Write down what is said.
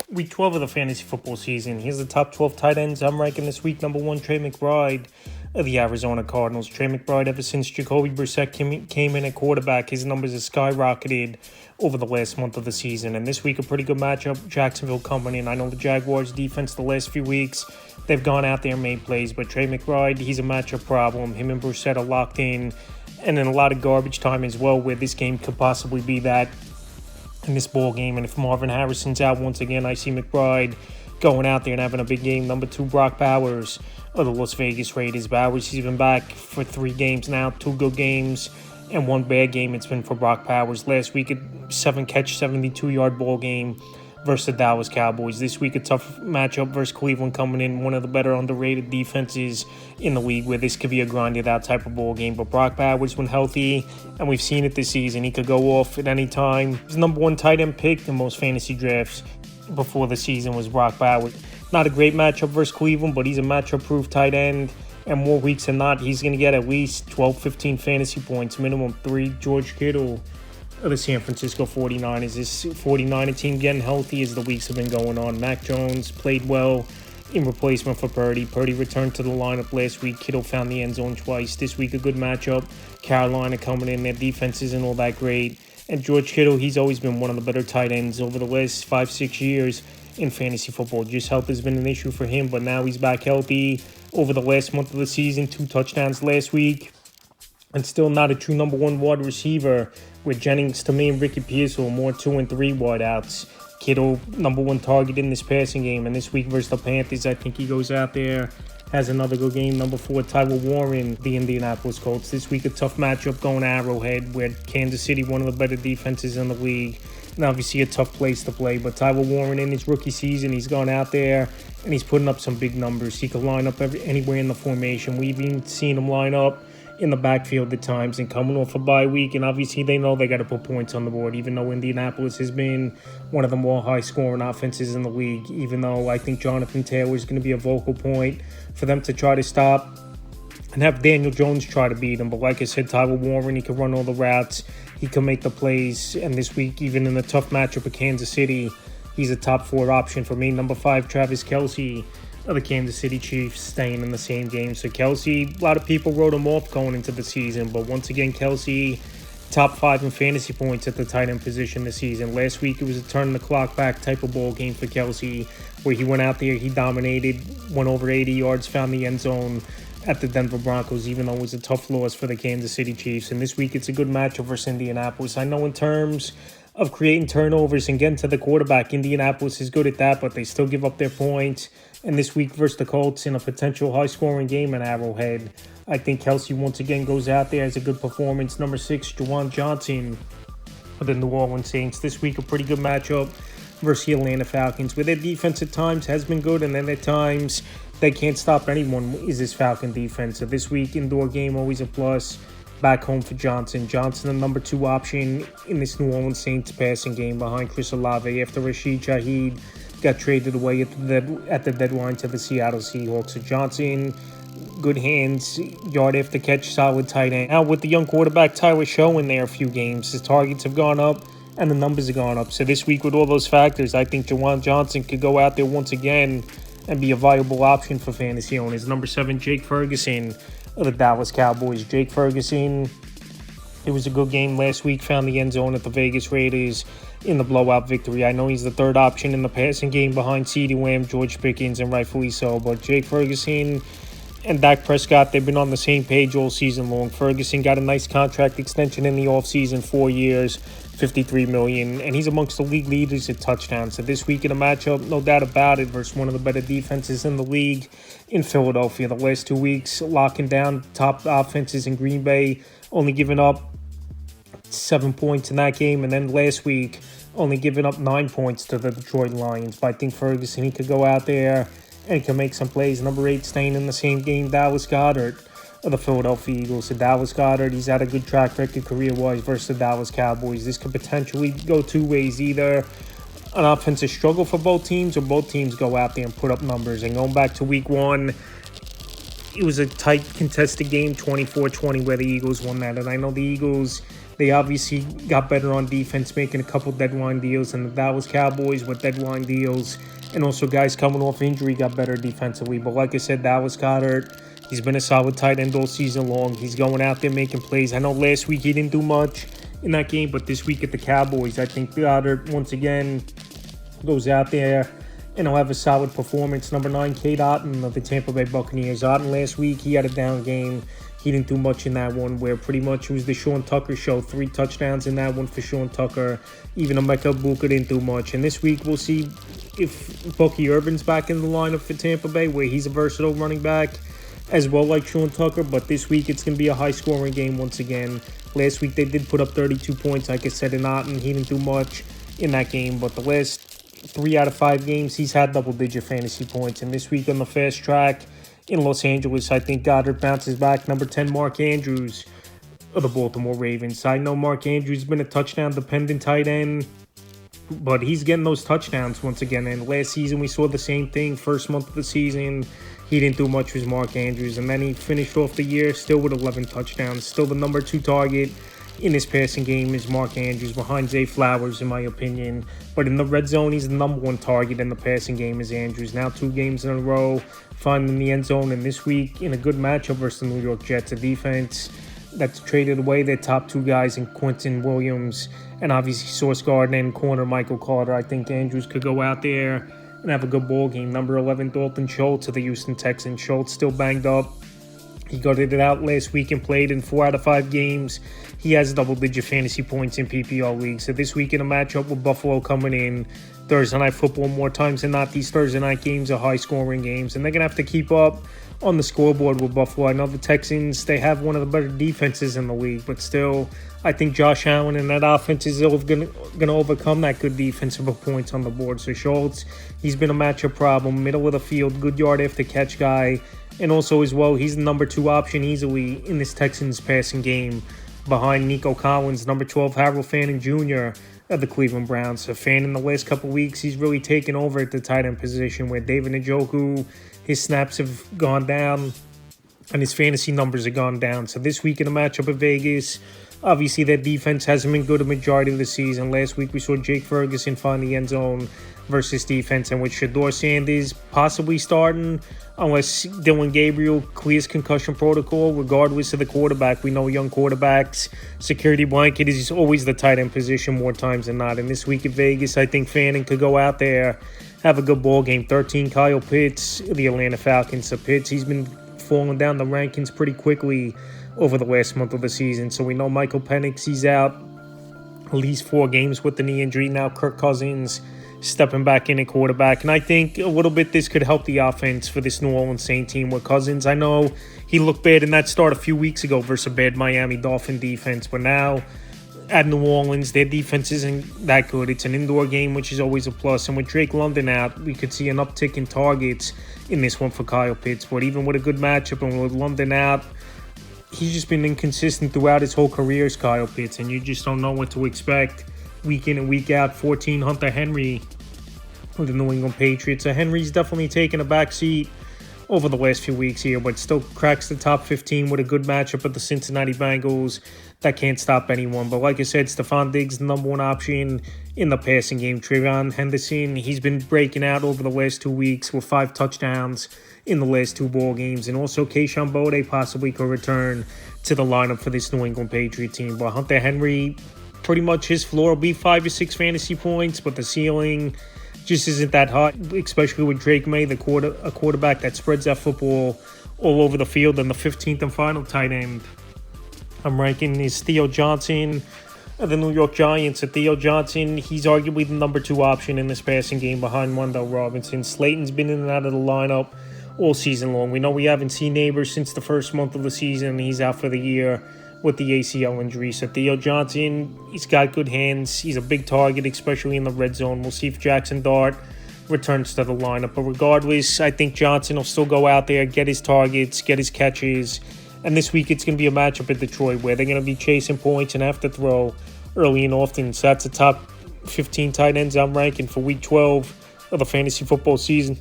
Week 12 of the fantasy football season. Here's the top 12 tight ends. I'm ranking this week number 1, Trey McBride of the Arizona Cardinals. Trey McBride, ever since Jacoby Brissett came in at quarterback, his numbers have skyrocketed over the last month of the season. And this week, a pretty good matchup. Jacksonville coming in. I know the Jaguars defense the last few weeks, they've gone out there and made plays. But Trey McBride, he's a matchup problem. Him and Brissett are locked in. And then a lot of garbage time as well, where this game could possibly be that in this ball game. And if Marvin Harrison's out once again, I see McBride going out there and having a big game. Number 2, Brock Bowers of the Las Vegas Raiders. Bowers, he's been back for 3 games now, 2 good games and 1 bad game it's been for Brock Bowers. Last week, a 7-catch, 72-yard ball game versus the Dallas Cowboys. This week, a tough matchup versus Cleveland coming in, one of the better underrated defenses in the league, where this could be a grinded-out type of ball game. But Brock Bowers, when healthy, and we've seen it this season, he could go off at any time. He's the number 1 tight end pick in most fantasy drafts before the season was Brock Bowers. Not a great matchup versus Cleveland, but he's a matchup-proof tight end. And more weeks than not, he's going to get at least 12, 15 fantasy points, minimum 3. George Kittle of the San Francisco 49ers. This 49er team getting healthy as the weeks have been going on. Mac Jones played well in replacement for Purdy. Purdy returned to the lineup last week. Kittle found the end zone twice. This week, a good matchup. Carolina coming in. Their defense isn't all that great. And George Kittle, he's always been one of the better tight ends over the last 5-6 years in fantasy football. Just health has been an issue for him, but now he's back healthy over the last month of the season. 2 touchdowns last week. And still not a true number 1 wide receiver, with Jennings to me and Ricky Pearsall more 2 and 3 wideouts. Kittle, number 1 target in this passing game. And this week versus the Panthers, I think he goes out there, has another good game. Number 4, Tyler Warren, the Indianapolis Colts. This week, a tough matchup going to Arrowhead, where Kansas City, one of the better defenses in the league. And obviously a tough place to play. But Tyler Warren, in his rookie season, he's gone out there and he's putting up some big numbers. He could line up anywhere in the formation. We've even seen him line up in the backfield at times, and coming off a bye week, and obviously they know they got to put points on the board, even though Indianapolis has been one of the more high-scoring offenses in the league, even though I think Jonathan Taylor is going to be a vocal point for them to try to stop and have Daniel Jones try to beat him. But like I said, Tyler Warren, he can run all the routes, he can make the plays, and this week, even in the tough matchup of Kansas City, he's a top 4 option for me. Number 5, Travis Kelce of the Kansas City Chiefs, staying in the same game. So Kelce, a lot of people wrote him off going into the season, but once again, Kelce, top 5 in fantasy points at the tight end position this season. Last week, it was a turn the clock back type of ball game for Kelce, where he went out there, he dominated, went over 80 yards, found the end zone at the Denver Broncos, even though it was a tough loss for the Kansas City Chiefs. And this week, it's a good matchup versus Indianapolis. I know in terms of creating turnovers and getting to the quarterback, Indianapolis is good at that, but they still give up their points. And this week versus the Colts, in a potential high-scoring game in Arrowhead, I think Kelce once again goes out there, has a good performance. Number 6, Juwan Johnson of the New Orleans Saints. This week, a pretty good matchup versus the Atlanta Falcons, where their defense at times has been good, and then at times they can't stop anyone, is this Falcon defense. So this week, indoor game, always a plus. Back home for Johnson. Johnson, the number 2 option in this New Orleans Saints passing game behind Chris Olave after Rashid Shaheed got traded away at the deadline to the Seattle Seahawks. So Johnson, good hands, yard after catch, solid tight end. Now with the young quarterback Tyler Show in there a few games, his targets have gone up and the numbers have gone up. So this week with all those factors, I think Juwan Johnson could go out there once again and be a viable option for fantasy owners. Number 7, Jake Ferguson of the Dallas Cowboys. Jake Ferguson, it was a good game last week, found the end zone at the Vegas Raiders in the blowout victory. I know he's the 3rd option in the passing game behind CeeDee Lamb, George Pickens, and rightfully so, but Jake Ferguson and Dak Prescott, they've been on the same page all season long. Ferguson got a nice contract extension in the offseason, 4 years, $53 million, and he's amongst the league leaders at touchdowns. So this week in a matchup, no doubt about it, versus one of the better defenses in the league in Philadelphia. The last 2 weeks, locking down top offenses in Green Bay, only giving up 7 points in that game, and then last week, only giving up 9 points to the Detroit Lions. But I think Ferguson, he could go out there and he can make some plays. Number 8, staying in the same game, Dallas Goedert of the Philadelphia Eagles. So Dallas Goedert, he's had a good track record career-wise versus the Dallas Cowboys. This could potentially go 2 ways. Either an offensive struggle for both teams, or both teams go out there and put up numbers. And going back to week 1, it was a tight contested game, 24-20, where the Eagles won that. And I know the Eagles, They obviously got better on defense, making a couple deadline deals, and the Dallas Cowboys with deadline deals. And also guys coming off injury got better defensively. But like I said, Dallas Goedert, he's been a solid tight end all season long. He's going out there making plays. I know last week he didn't do much in that game, but this week at the Cowboys, I think Goedert once again goes out there and he'll have a solid performance. Number 9, Cade Otton of the Tampa Bay Buccaneers. Otton last week, he had a down game. He didn't do much in that one, where pretty much it was the Sean Tucker show. 3 touchdowns in that one for Sean Tucker. Even Emeka Egbuka didn't do much. And this week, we'll see if Bucky Irvin's back in the lineup for Tampa Bay, where he's a versatile running back as well, like Sean Tucker. But this week, it's going to be a high-scoring game once again. Last week, they did put up 32 points, like I said, in Otton. He didn't do much in that game, but the last 3 out of 5 games, he's had double-digit fantasy points. And this week on the fast track in Los Angeles, I think Goedert bounces back. Number 10, Mark Andrews of the Baltimore Ravens. I know Mark Andrews has been a touchdown-dependent tight end, but he's getting those touchdowns once again. And last season, we saw the same thing. First month of the season, he didn't do much with Mark Andrews. And then he finished off the year still with 11 touchdowns. Still the number 2 target in this passing game is Mark Andrews, behind Zay Flowers, in my opinion. But in the red zone, he's the number 1 target in the passing game is Andrews. Now 2 games in a row, finding the end zone. And this week, in a good matchup versus the New York Jets, a defense that's traded away their top 2 guys in Quentin Williams and obviously Sauce Gardner and corner Michael Carter. I think Andrews could go out there and have a good ball game. Number 11, Dalton Schultz of the Houston Texans. Schultz still banged up. He got it out last week and played in 4 out of 5 games. He has double-digit fantasy points in PPR leagues. So this week in a matchup with Buffalo coming in Thursday Night Football, more times than not, these Thursday night games are high-scoring games. And they're going to have to keep up on the scoreboard with Buffalo. I know the Texans, they have one of the better defenses in the league, but still, I think Josh Allen and that offense is going to overcome that good defensive points on the board. So Schultz, he's been a matchup problem, middle of the field, good yard after catch guy. And also as well, he's the number 2 option easily in this Texans passing game, behind Nico Collins, number 12, Harold Fannin Jr. of the Cleveland Browns. So Fannin, the last couple weeks, he's really taken over at the tight end position, where David Njoku, his snaps have gone down and his fantasy numbers have gone down. So this week in a matchup at Vegas, obviously their defense hasn't been good a majority of the season. Last week we saw Jake Ferguson find the end zone versus defense, and with Shedeur Sanders possibly starting, unless Dylan Gabriel clears concussion protocol. Regardless of the quarterback, we know young quarterbacks' security blanket is always the tight end position more times than not. And this week at Vegas, I think Fannin could go out there, have a good ball game. 13, Kyle Pitts, the Atlanta Falcons. So Pitts, he's been falling down the rankings pretty quickly over the last month of the season. So we know Michael Penix, he's out at least 4 games with the knee injury. Now Kirk Cousins stepping back in at quarterback. And I think a little bit this could help the offense for this New Orleans Saints team with Cousins. I know he looked bad in that start a few weeks ago versus a bad Miami Dolphin defense, but now at New Orleans, their defense isn't that good. It's an indoor game, which is always a plus. And with Drake London out, we could see an uptick in targets in this one for Kyle Pitts. But even with a good matchup and with London out, he's just been inconsistent throughout his whole career as Kyle Pitts, and you just don't know what to expect week in and week out. 14, Hunter Henry with the New England Patriots. So Henry's definitely taken a back seat over the last few weeks here, but still cracks the top 15 with a good matchup at the Cincinnati Bengals. That can't stop anyone. But like I said, Stephon Diggs, the number 1 option in the passing game. Trayvon Henderson, he's been breaking out over the last 2 weeks with 5 touchdowns in the last 2 ball games. And also Kayshon Boutte possibly could return to the lineup for this New England Patriot team. But Hunter Henry, pretty much his floor will be 5 or 6 fantasy points, but the ceiling just isn't that hot, especially with Drake May, a quarterback that spreads that football all over the field. And the 15th and final tight end I'm ranking is Theo Johnson of the New York Giants. So Theo Johnson, he's arguably the number 2 option in this passing game behind Wan'Dale Robinson. Slayton's been in and out of the lineup all season long. We know we haven't seen Neighbors since the first month of the season. He's out for the year with the ACL injury. So Theo Johnson, he's got good hands. He's a big target, especially in the red zone. We'll see if Jackson Dart returns to the lineup. But regardless, I think Johnson will still go out there, get his targets, get his catches. And this week it's going to be a matchup at Detroit where they're going to be chasing points and have to throw early and often. So that's the top 15 tight ends I'm ranking for Week 12 of the fantasy football season.